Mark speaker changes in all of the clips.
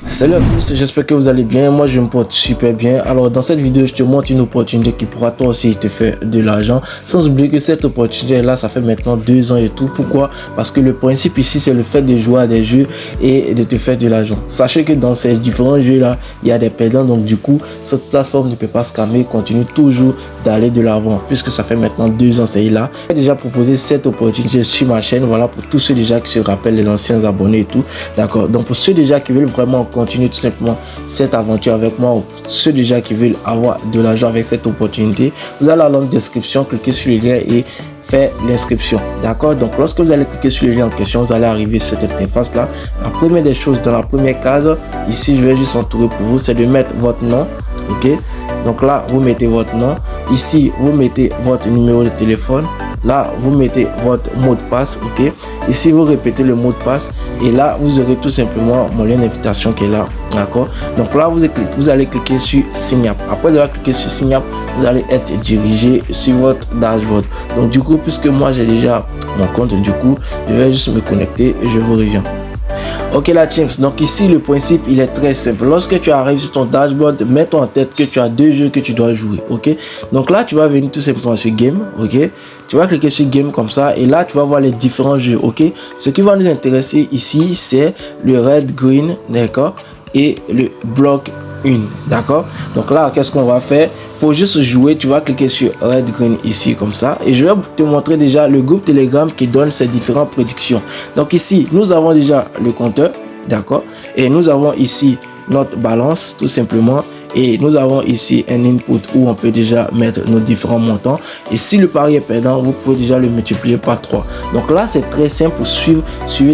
Speaker 1: Salut à tous, j'espère que vous allez bien. Moi je me porte super bien. Alors dans cette vidéo je te montre une opportunité qui pourra toi aussi te faire de l'argent, sans oublier que cette opportunité là ça fait maintenant 2 ans et tout. Pourquoi? Parce que le principe ici c'est le fait de jouer à des jeux et de te faire de l'argent. Sachez que dans ces différents jeux là il y a des perdants, donc du coup cette plateforme ne peut pas scammer, continue toujours d'aller de l'avant puisque ça fait maintenant 2 ans c'est là. J'ai déjà proposé cette opportunité sur ma chaîne, voilà, pour tous ceux déjà qui se rappellent, les anciens abonnés et tout, d'accord. Donc pour ceux déjà qui veulent vraiment continuer tout simplement cette aventure avec moi, ou ceux déjà qui veulent avoir de l'argent avec cette opportunité, vous allez dans la description, cliquer sur le lien et faire l'inscription, d'accord. Donc lorsque vous allez cliquer sur le lien en question, vous allez arriver sur cette interface là. La première des choses, dans la première case ici, je vais juste entourer pour vous, c'est de mettre votre nom, ok. Donc là vous mettez votre nom, ici vous mettez votre numéro de téléphone, là vous mettez votre mot de passe, ok. Ici vous répétez le mot de passe et là vous aurez tout simplement mon lien d'invitation qui est là, d'accord. Donc là vous allez cliquer sur sign up. Après avoir cliqué sur sign up, vous allez être dirigé sur votre dashboard. Donc du coup, puisque moi j'ai déjà mon compte, du coup je vais juste me connecter et je vous reviens. Ok la teams, donc ici le principe il est très simple. Lorsque tu arrives sur ton dashboard, mets-toi en tête que tu as 2 jeux que tu dois jouer, ok. Donc là tu vas venir tout simplement sur game, ok. Tu vas cliquer sur game comme ça et là tu vas voir les différents jeux, ok. Ce qui va nous intéresser ici c'est le red green, d'accord, et le block 1, d'accord. Donc là qu'est-ce qu'on va faire? Pour juste jouer, tu vas cliquer sur red green ici comme ça et je vais te montrer déjà le groupe Telegram qui donne ces différentes prédictions. Donc ici nous avons déjà le compteur, d'accord, et nous avons ici notre balance tout simplement, et nous avons ici un input où on peut déjà mettre nos différents montants, et si le pari est perdant vous pouvez déjà le multiplier par 3. Donc là c'est très simple pour suivre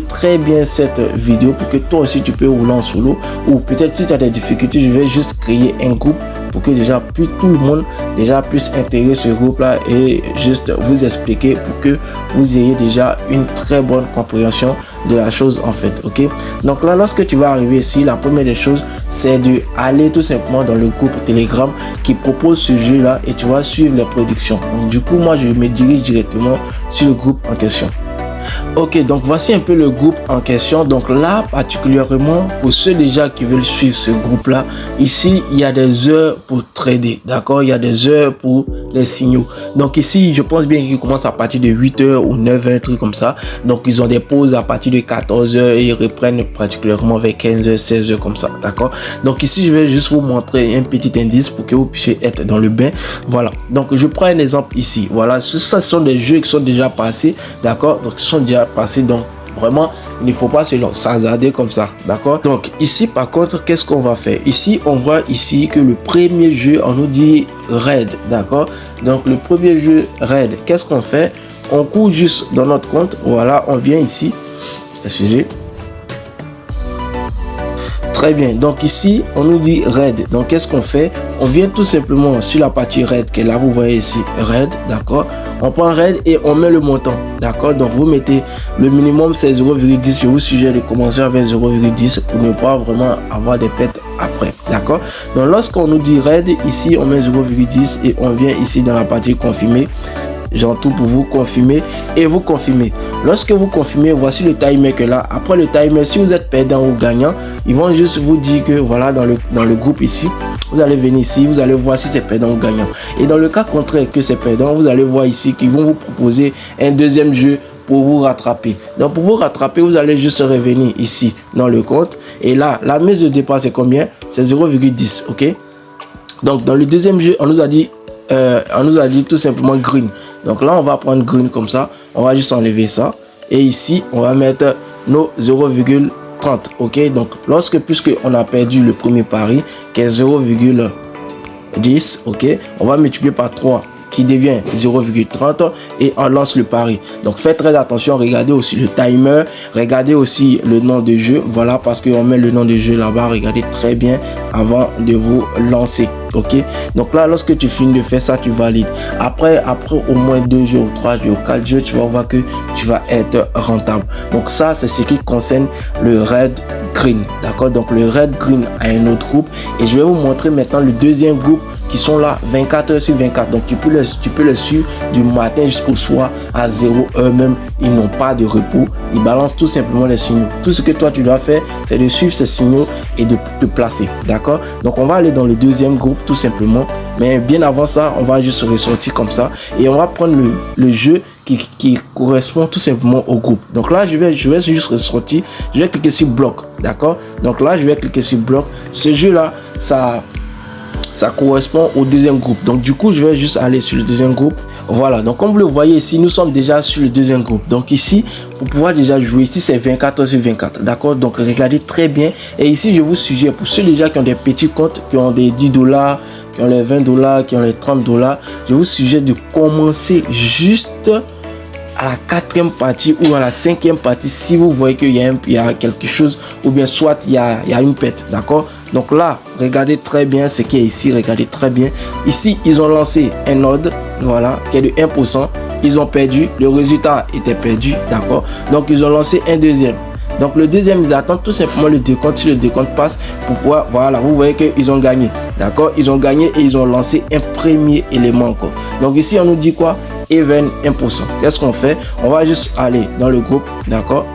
Speaker 1: très bien cette vidéo pour que toi aussi tu peux rouler en solo, ou peut-être si tu as des difficultés je vais juste créer un groupe pour que déjà plus tout le monde déjà puisse intégrer ce groupe là et juste vous expliquer pour que vous ayez déjà une très bonne compréhension de la chose en fait, ok. Donc là lorsque tu vas arriver ici, la première des choses c'est de aller tout simplement dans le groupe Telegram qui propose ce jeu là et tu vas suivre les prédictions. Donc du coup moi je me dirige directement sur le groupe en question. Ok, donc voici un peu le groupe en question. Donc là particulièrement pour ceux déjà qui veulent suivre ce groupe là, ici il y a des heures pour trader, d'accord, il y a des heures pour les signaux. Donc ici je pense bien qu'ils commencent à partir de 8h ou 9h, un truc comme ça. Donc ils ont des pauses à partir de 14h et ils reprennent particulièrement vers 15h 16h comme ça, d'accord. Donc ici je vais juste vous montrer un petit indice pour que vous puissiez être dans le bain. Voilà, donc je prends un exemple ici, voilà, ce sont des jeux qui sont déjà passés, d'accord, donc ils sont déjà passés, donc vraiment il ne faut pas se hasarder comme ça, d'accord. Donc ici par contre qu'est-ce qu'on va faire? Ici on voit ici que le premier jeu on nous dit red, d'accord. Donc le premier jeu red, qu'est-ce qu'on fait? On court juste dans notre compte, voilà, on vient ici, excusez. Très bien, donc ici on nous dit red, donc qu'est-ce qu'on fait? On vient tout simplement sur la partie red qui est là, vous voyez ici red, d'accord. On prend red et on met le montant, d'accord. Donc vous mettez le minimum c'est 0,10, je vous suggère de commencer avec 0,10 pour ne pas vraiment avoir des pertes après, d'accord. Donc lorsqu'on nous dit red ici on met 0,10 et on vient ici dans la partie confirmer. J'entoure pour vous confirmer et vous confirmez. Lorsque vous confirmez, voici le timer que là. Après le timer, si vous êtes perdant ou gagnant, ils vont juste vous dire que voilà, dans le groupe ici, vous allez venir ici, vous allez voir si c'est perdant ou gagnant. Et dans le cas contraire que c'est perdant, vous allez voir ici qu'ils vont vous proposer un deuxième jeu pour vous rattraper. Donc pour vous rattraper, vous allez juste revenir ici dans le compte. Et là, la mise de départ c'est combien? C'est 0,10, ok. Donc dans le deuxième jeu, on nous a dit tout simplement green. Donc là on va prendre green comme ça, on va juste enlever ça et ici on va mettre nos 0,30, ok. Donc puisque on a perdu le premier pari qui est 0,10, ok, on va multiplier par 3 qui devient 0,30 et on lance le pari. Donc faites très attention, regardez aussi le timer, regardez aussi le nom de jeu, voilà, parce qu'on met le nom de jeu là-bas, regardez très bien avant de vous lancer, ok. Donc là lorsque tu finis de faire ça, tu valides. Après au moins 2 jours ou 3 jours, 4 jours, tu vas voir que tu vas être rentable. Donc ça c'est ce qui concerne le red green, d'accord. Donc le red green a un autre groupe et je vais vous montrer maintenant le deuxième groupe qui sont là 24 heures sur 24. Donc tu peux les suivre du matin jusqu'au soir à 0 heure même. Ils n'ont pas de repos. Ils balancent tout simplement les signaux. Tout ce que toi tu dois faire, c'est de suivre ces signaux et de te placer. D'accord? Donc on va aller dans le deuxième groupe tout simplement. Mais bien avant ça, on va juste ressortir comme ça. Et on va prendre le jeu qui correspond tout simplement au groupe. Donc là, je vais juste ressortir. Je vais cliquer sur bloc. D'accord? Donc là, je vais cliquer sur bloc. Ce jeu-là, ça correspond au deuxième groupe. Donc du coup, je vais juste aller sur le deuxième groupe. Voilà, donc comme vous le voyez ici, nous sommes déjà sur le deuxième groupe. Donc ici, pour pouvoir déjà jouer, ici c'est 24 heures sur 24. D'accord? Donc regardez très bien. Et ici, je vous suggère, pour ceux déjà qui ont des petits comptes, qui ont des $10, qui ont les $20, qui ont les $30, je vous suggère de commencer juste à la 4e partie ou à la 5e partie si vous voyez qu'il y a quelque chose ou bien soit il y a une pète. D'accord? Donc là, regardez très bien ce qui est ici. Regardez très bien. Ici, ils ont lancé un ordre, voilà, qui est de 1%. Ils ont perdu. Le résultat était perdu. D'accord? Donc, ils ont lancé un deuxième. Donc, le deuxième, ils attendent tout simplement le décompte. Si le décompte passe, pour pouvoir, voilà, vous voyez qu'ils ont gagné. D'accord? Ils ont gagné et ils ont lancé un premier élément encore. Donc, ici, on nous dit quoi? Even 1%. Qu'est-ce qu'on fait? On va juste aller dans le groupe. D'accord?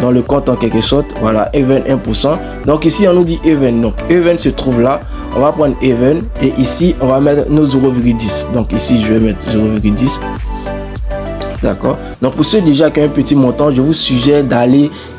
Speaker 1: Dans le compte en quelque sorte, voilà, even 1%. Donc ici on nous dit even, donc even se trouve là, on va prendre even et ici on va mettre nos 0,10. donc ici je vais mettre 0,10. D'accord? Donc pour ceux déjà qui ont un petit montant, je vous suggère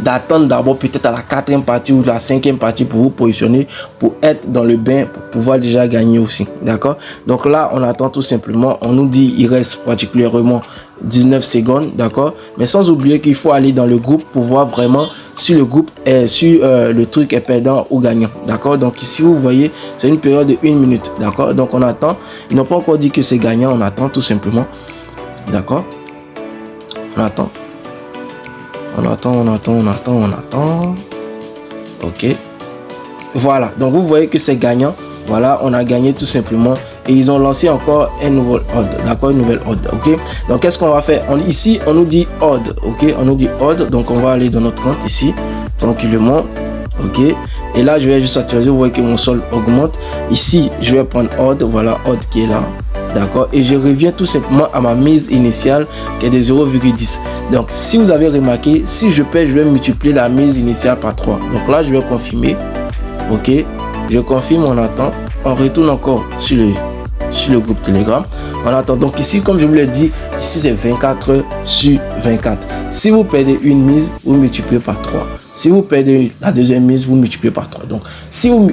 Speaker 1: d'attendre d'abord peut-être à la 4e partie ou la 5e partie pour vous positionner, pour être dans le bain, pour pouvoir déjà gagner aussi. D'accord? Donc là, on attend tout simplement. On nous dit il reste particulièrement 19 secondes. D'accord? Mais sans oublier qu'il faut aller dans le groupe pour voir vraiment si le groupe est le truc est perdant ou gagnant. D'accord? Donc ici, vous voyez, c'est une période de 1 minute. D'accord? Donc on attend. Ils n'ont pas encore dit que c'est gagnant. On attend tout simplement. D'accord? On attend. Ok. Voilà. Donc, vous voyez que c'est gagnant. Voilà, on a gagné tout simplement. Et ils ont lancé encore un nouvel ordre. D'accord, une nouvelle ordre. Ok. Donc, qu'est-ce qu'on va faire? Ici, on nous dit ordre. Ok. On nous dit ordre. Donc, on va aller dans notre compte ici. Tranquillement. Ok. Et là, je vais juste actualiser. Vous voyez que mon solde augmente. Ici, je vais prendre ordre. Voilà, ordre qui est là. D'accord, et je reviens tout simplement à ma mise initiale qui est de 0,10. donc si vous avez remarqué, si je perds, je vais multiplier la mise initiale par 3. Donc là je vais confirmer. Ok, je confirme, on attend, on retourne encore sur le groupe Telegram, on attend. Donc ici, comme je vous l'ai dit, ici c'est 24 heures sur 24. Si vous perdez une mise, vous multipliez par 3. Si vous perdez la deuxième mise, vous multipliez par 3. Donc si vous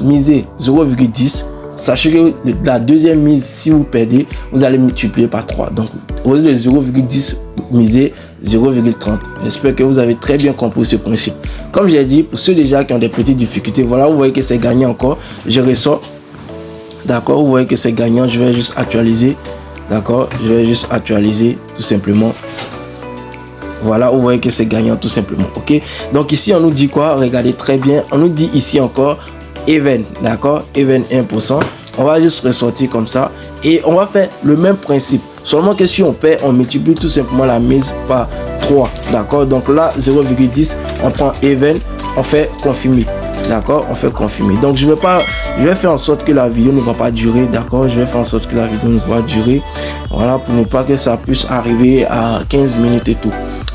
Speaker 1: misez 0,10, sachez que la deuxième mise, si vous perdez, vous allez multiplier par 3. Donc, au lieu de 0,10, misez 0,30. J'espère que vous avez très bien compris ce principe. Comme j'ai dit, pour ceux déjà qui ont des petites difficultés, voilà, vous voyez que c'est gagnant encore. Je ressors. D'accord, vous voyez que c'est gagnant. Je vais juste actualiser. D'accord, je vais juste actualiser tout simplement. Voilà, vous voyez que c'est gagnant tout simplement. Ok, donc ici, on nous dit quoi? Regardez très bien. On nous dit ici encore even, d'accord, even 1%. On va juste ressortir comme ça et on va faire le même principe, seulement que si on perd, on multiplie tout simplement la mise par 3. D'accord, donc là 0,10, on prend even, on fait confirmer. D'accord, on fait confirmer. Donc je vais faire en sorte que la vidéo ne va pas durer. D'accord, je vais faire en sorte que la vidéo ne va pas durer, voilà, pour ne pas que ça puisse arriver à 15 minutes et tout.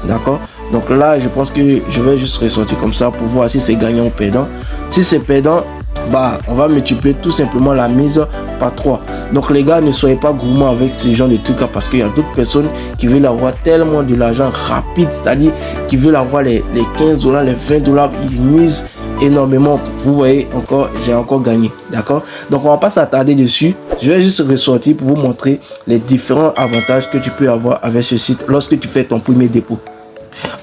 Speaker 1: D'accord, donc là je pense que je vais juste ressortir comme ça pour voir si c'est gagnant ou perdant. Si c'est perdant, bah on va multiplier tout simplement la mise par 3. Donc les gars, ne soyez pas gourmands avec ce genre de trucs là, parce qu'il y a d'autres personnes qui veulent avoir tellement de l'argent rapide, c'est-à-dire qui veulent avoir les $15, les $20, ils misent énormément. Vous voyez, encore j'ai encore gagné. D'accord, donc on va pas s'attarder dessus. Je vais juste ressortir pour vous montrer les différents avantages que tu peux avoir avec ce site lorsque tu fais ton premier dépôt.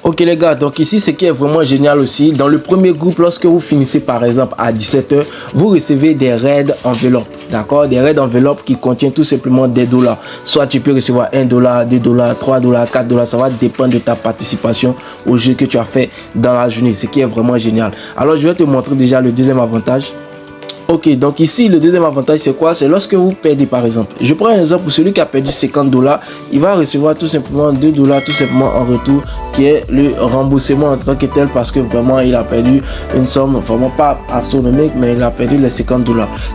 Speaker 1: Ok les gars, donc ici ce qui est vraiment génial aussi, dans le premier groupe, lorsque vous finissez par exemple à 17 h, vous recevez des raids enveloppes. D'accord, des raids enveloppes qui contiennent tout simplement des dollars. Soit tu peux recevoir $1, $2, $3, $4, ça va dépendre de ta participation au jeu que tu as fait dans la journée, ce qui est vraiment génial. Alors je vais te montrer déjà le deuxième avantage. Ok, donc ici le deuxième avantage c'est quoi? C'est lorsque vous perdez par exemple. Je prends un exemple pour celui qui a perdu $50, il va recevoir tout simplement $2 tout simplement en retour, qui est le remboursement en tant que tel, parce que vraiment il a perdu une somme vraiment pas astronomique, mais il a perdu les $50.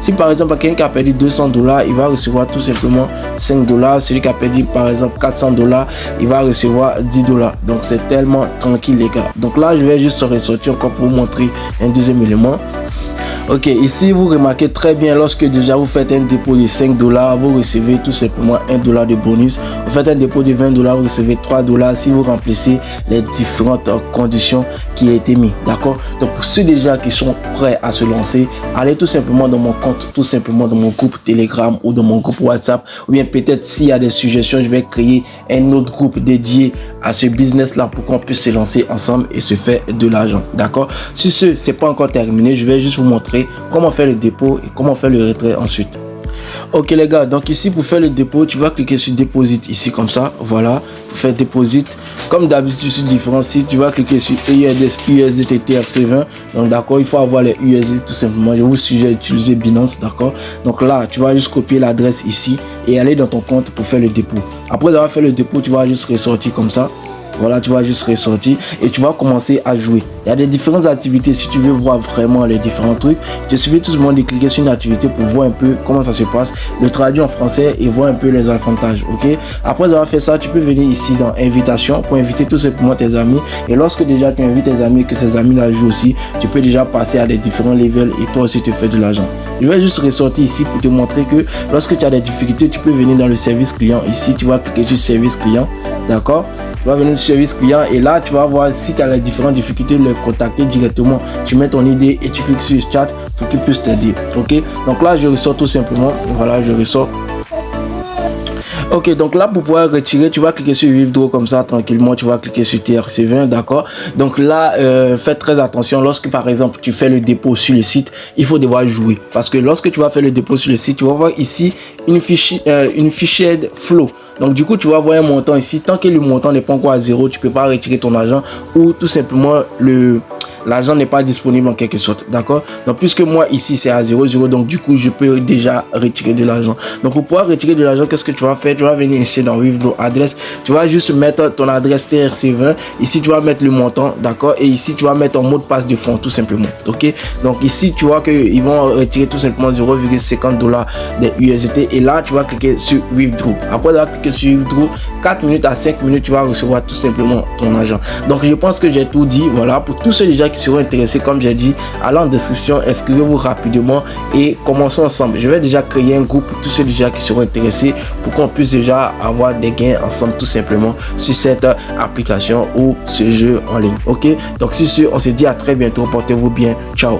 Speaker 1: Si par exemple quelqu'un qui a perdu $200, il va recevoir tout simplement $5. Celui qui a perdu par exemple $400, il va recevoir $10. Donc c'est tellement tranquille les gars. Donc là je vais juste ressortir encore pour vous montrer un deuxième élément. Ok, ici vous remarquez très bien, lorsque déjà vous faites un dépôt de $5, vous recevez tout simplement $1 de bonus. Vous faites un dépôt de $20, vous recevez $3 si vous remplissez les différentes conditions qui ont été mises. D'accord? Donc pour ceux déjà qui sont prêts à se lancer, allez tout simplement dans mon compte, tout simplement dans mon groupe Telegram ou dans mon groupe WhatsApp, ou bien peut-être s'il y a des suggestions, je vais créer un autre groupe dédié à ce business là pour qu'on puisse se lancer ensemble et se faire de l'argent. D'accord? Si ce c'est pas encore terminé, je vais juste vous montrer comment faire le dépôt et comment faire le retrait ensuite. Ok les gars, donc ici pour faire le dépôt, tu vas cliquer sur Deposit ici comme ça, voilà, pour faire Deposit. Comme d'habitude sur différents sites, tu vas cliquer sur USDT TRC20. Donc d'accord, il faut avoir les USD tout simplement. Je vous suggère d'utiliser Binance, d'accord. Donc là, tu vas juste copier l'adresse ici et aller dans ton compte pour faire le dépôt. Après avoir fait le dépôt, tu vas juste ressortir comme ça. Voilà, tu vas juste ressortir et tu vas commencer à jouer. Il y a des différentes activités. Si tu veux voir vraiment les différents trucs, il suffit tout simplement de cliquer sur une activité pour voir un peu comment ça se passe, le traduire en français et voir un peu les avantages. Ok, après avoir fait ça, tu peux venir ici dans invitation pour inviter tout simplement tes amis. Et lorsque déjà tu invites tes amis, que ces amis là jouent aussi, tu peux déjà passer à des différents levels et toi aussi te faire de l'argent. Je vais juste ressortir ici pour te montrer que lorsque tu as des difficultés, tu peux venir dans le service client. Ici, tu vas cliquer sur service client. D'accord? Tu vas venir sur service client et là tu vas voir si tu as les différentes difficultés, le contacter directement. Tu mets ton idée et tu cliques sur chat pour qu'il puisse t'aider. Ok, donc là je ressors tout simplement. Voilà, je ressors. Ok, donc là pour pouvoir retirer, tu vas cliquer sur Withdraw comme ça tranquillement, tu vas cliquer sur TRC20, d'accord. Donc là faites très attention, lorsque par exemple tu fais le dépôt sur le site, il faut devoir jouer, parce que lorsque tu vas faire le dépôt sur le site, tu vas voir ici une fichier flow. Donc du coup tu vas voir un montant ici. Tant que le montant n'est pas encore à 0, tu peux pas retirer ton argent, ou tout simplement l'argent n'est pas disponible en quelque sorte, d'accord. Donc puisque moi ici c'est à 0,0, donc du coup je peux déjà retirer de l'argent. Donc pour pouvoir retirer de l'argent, qu'est-ce que tu vas faire? Tu vas venir ici dans Withdraw adresse, tu vas juste mettre ton adresse TRC20, ici tu vas mettre le montant, d'accord, et ici tu vas mettre ton mot de passe de fonds tout simplement. Ok, donc ici tu vois que ils vont retirer tout simplement $0,50 des USDT et là tu vas cliquer sur Withdraw. Après avoir cliqué sur Withdraw, 4 minutes à 5 minutes tu vas recevoir tout simplement ton argent. Donc je pense que j'ai tout dit. Voilà, pour tous ceux déjà qui seront intéressés, comme j'ai dit, allez en description, inscrivez-vous rapidement et commençons ensemble. Je vais déjà créer un groupe pour tous ceux déjà qui seront intéressés pour qu'on puisse déjà avoir des gains ensemble tout simplement sur cette application ou ce jeu en ligne. Ok, donc sur ce, on se dit à très bientôt, portez-vous bien, ciao.